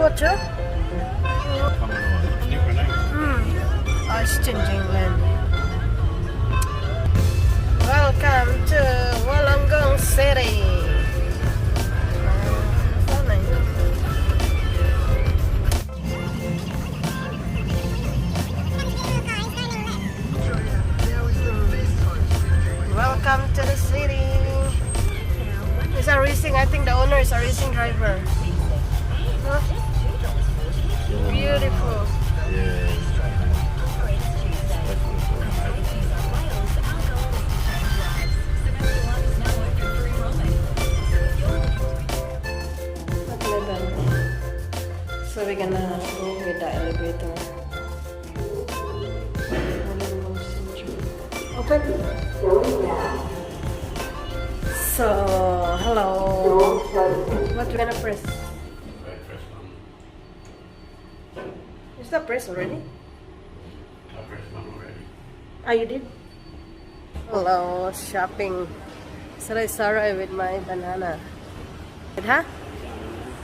Butcher? Oh, it's changing land. Welcome to Wollongong City. Welcome to the city. It's a racing. I think the owner is a racing driver. Huh? Beautiful. So we're gonna go with the elevator. Wollongong Central. Open. So, hello. What we're gonna press? Is that press already? I pressed one already. Ah, you did? Hello, shopping. Saray-saray with my banana. Huh?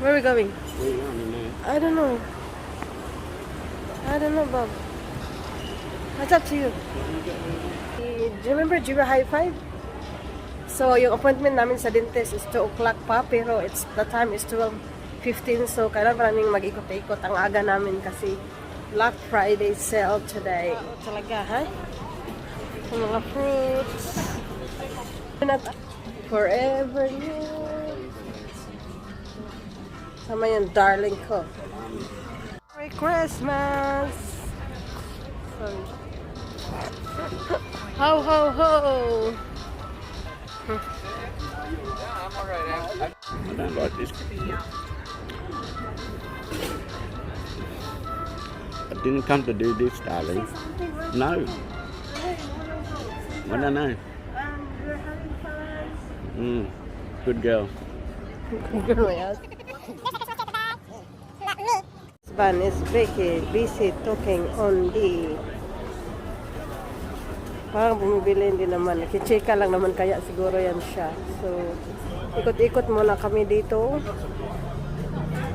Where are we going? Where are you going in there? I don't know. I don't know, Bob. What's up to you? Do you remember Jiwa High Five? So, yung appointment namin sa dentist is 2 o'clock pa, pero the time is 12:15. So, kailangan pa namin mag-ikot-ikot ang aga namin kasi Black Friday sale today. Talaga, ha? Yung mga fruits. Forever new. Sama yung darling ko. Merry Christmas! Sorry. Ho, ho, ho! I'm alright. I don't like this. I didn't come to do this, darling. No. I don't know. You're having fun. Good girl. Husband is busy talking on the parang bumibili din naman. Nakicheka lang naman kaya siguro yan siya. So, ikot-ikot muna kami dito.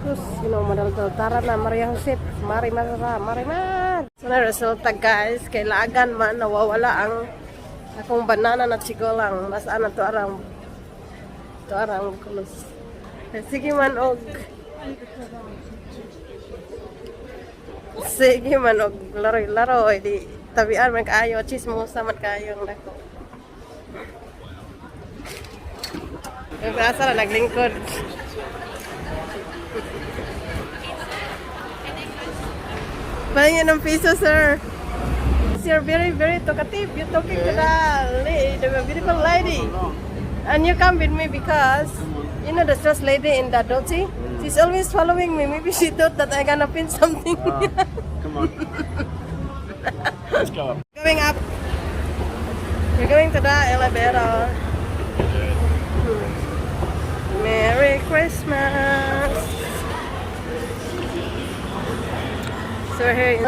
Tapos, madaldal. Tara na, Maria Josep. Marimar. So, na resulta guys. Kailangan man nawawala ang akong banana na chigulang. Nasaan na to arang kulos. Sige man og laro di tabian man kaayo chismosa man kaayo ang dako. Yung asa na naglingkod. Pahingin ng piso, sir. You're very, very talkative. You're talking to the beautiful lady. And you come with me because, the stress lady in the Doti, she's always following me. Maybe she thought that I'm gonna pin something. Come on. Let's go up. Going up. We're going to the elevator. Merry Christmas. So here you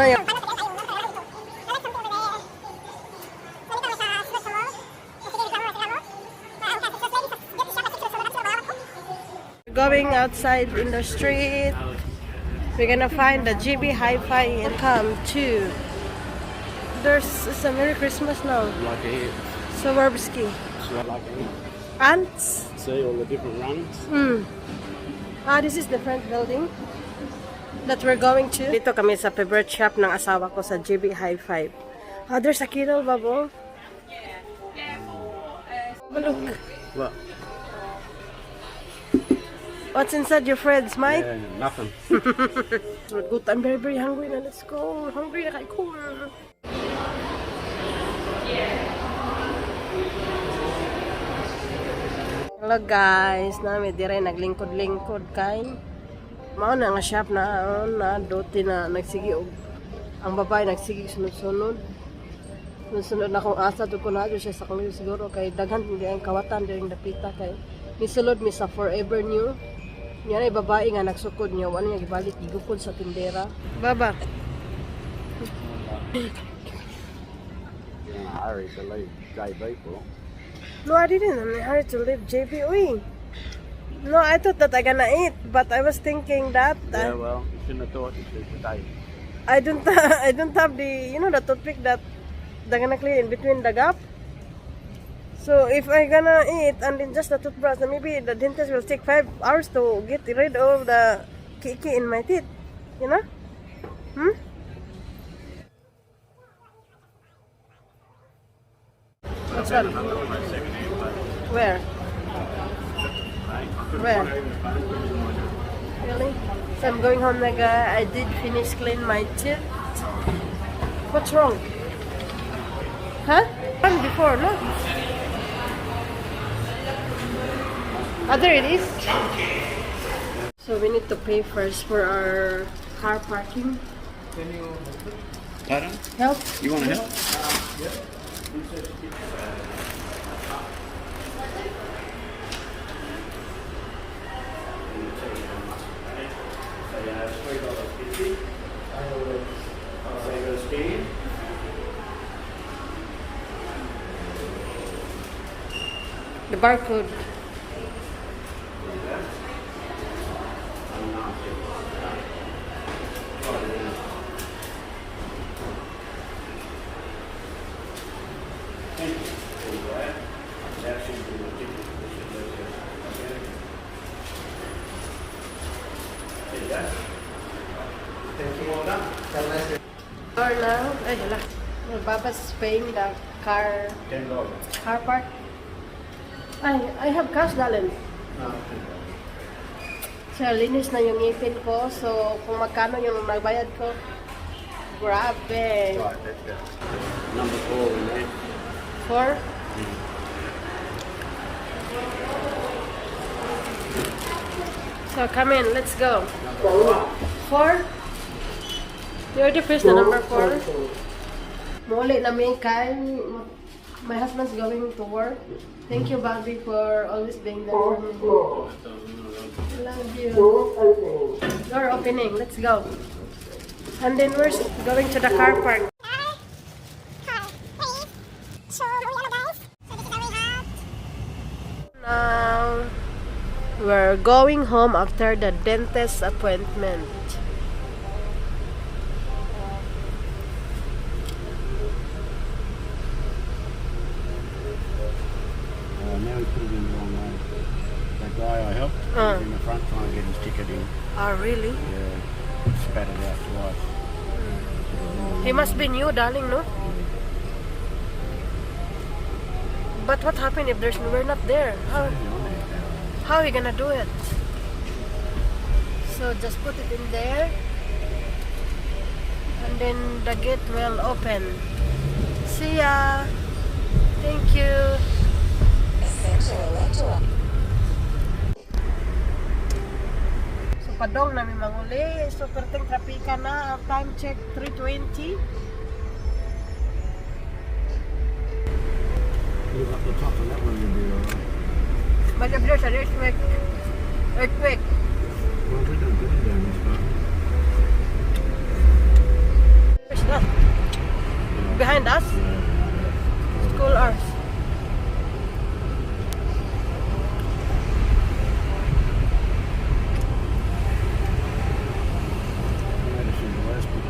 going outside in the street. We're gonna find the GB Hi-Fi and come to. It's a Merry Christmas now. Like it. Swarovski. So like it. Ants. See all the different runs. This is the front building that we're going to. Dito kami sa favorite shop ng asawa ko sa GB Hi-Fi. There's a kiddo, babo. Look. What? What's inside your fridge, Mike? Yeah, nothing. Good. I'm very, very hungry now. Let's go. Hungry na kay cool. Hello guys. Nami dire naglingkod-lingkod kay mao na nga shop na doti na nagsigi og ang babae nagsigi sunod-sunod. Sunod na akong asa to ko na siya sa kanila siguro kay daghan hindi ang kawatan during dapita kay misulod mi sa Forever New. Yan ay babae nga nagsukod niya. Ano niya gibalik, gigukod sa tindera. Baba. You're in a hurry to leave JB for. No, I didn't. I'm in a hurry to leave JB. Uy. No, I thought that I gonna eat, but I was thinking that Yeah, well, you shouldn't have thought it was today. I don't I don't have the the toothpick that they're gonna clean in between the gap. So if I gonna eat and then just the toothbrush, then maybe the dentist will take 5 hours to get rid of the kiki in my teeth. You know? Hmm? What's that? Where? Where? Really? So I'm going home, Naga. I did finish clean my teeth. What's wrong? Huh? Done before, no? Oh, there it is. So we need to pay first for our car parking. Pardon? Help? You want to help? The barcode. Or now, ay hala. Baba's paying the car $10. car park. I have cash, darling. So, linis na yung ngipin ko. So, kung magkano yung nagbayad ko. Grabe. Right, that's good. Number 4 in there. 4? So, come in. Let's go. 4? You already pressed the number 4? Muli namin kay my husband's going to work. Thank you, Bobby, for always being there for me. I love you. Door opening. Let's go. And then we're going to the car park. Now we're going home after the dentist appointment. Now he put it in the wrong way. That guy I helped was in the front trying to get his ticket in. Oh, really? Yeah, spat it out twice. He must be new, darling, no? But what happened if we're not there? How are we gonna do it? So just put it in there, and then the gate will open. See ya. Thank you. So padong namin manguli. So perting trapika na. Our time check 3:20. Look up the top of that one, you'll be alright. But if there's an earthquake. Well, we don't get it down this far. Where's that? Behind us? School hours.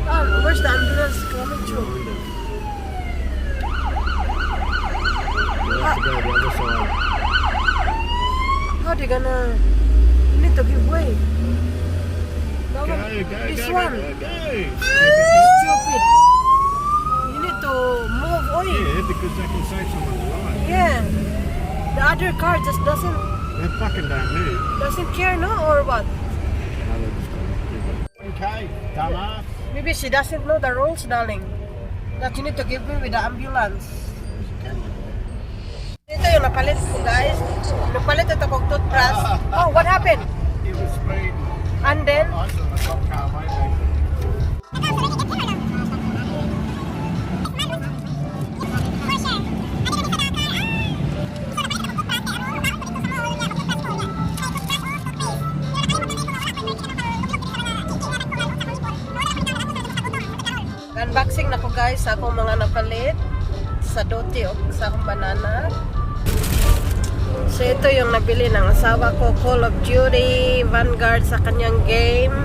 Oh, where's the ambulance coming through? We'll have to go the other side. How they gonna? You need to give way. Go, This go, one. go. Stupid. You need to move away. Yeah, because they can save someone's life. Yeah. The other car just doesn't They fucking don't move. care, no, or what? No, they're just gonna give it. Okay, dumbass. Maybe she doesn't know the rules, darling. That you need to give way with the ambulance. Ito yung napalit ko, guys. Napalit ito kong toothbrush. Oh, what happened? It was speed. And then? I saw the cop car waiting. Unboxing na ko, guys, sa akong mga napalit sa Doti o sa akong banana. So ito yung nabili ng asawa ko, Call of Duty Vanguard sa kanyang game.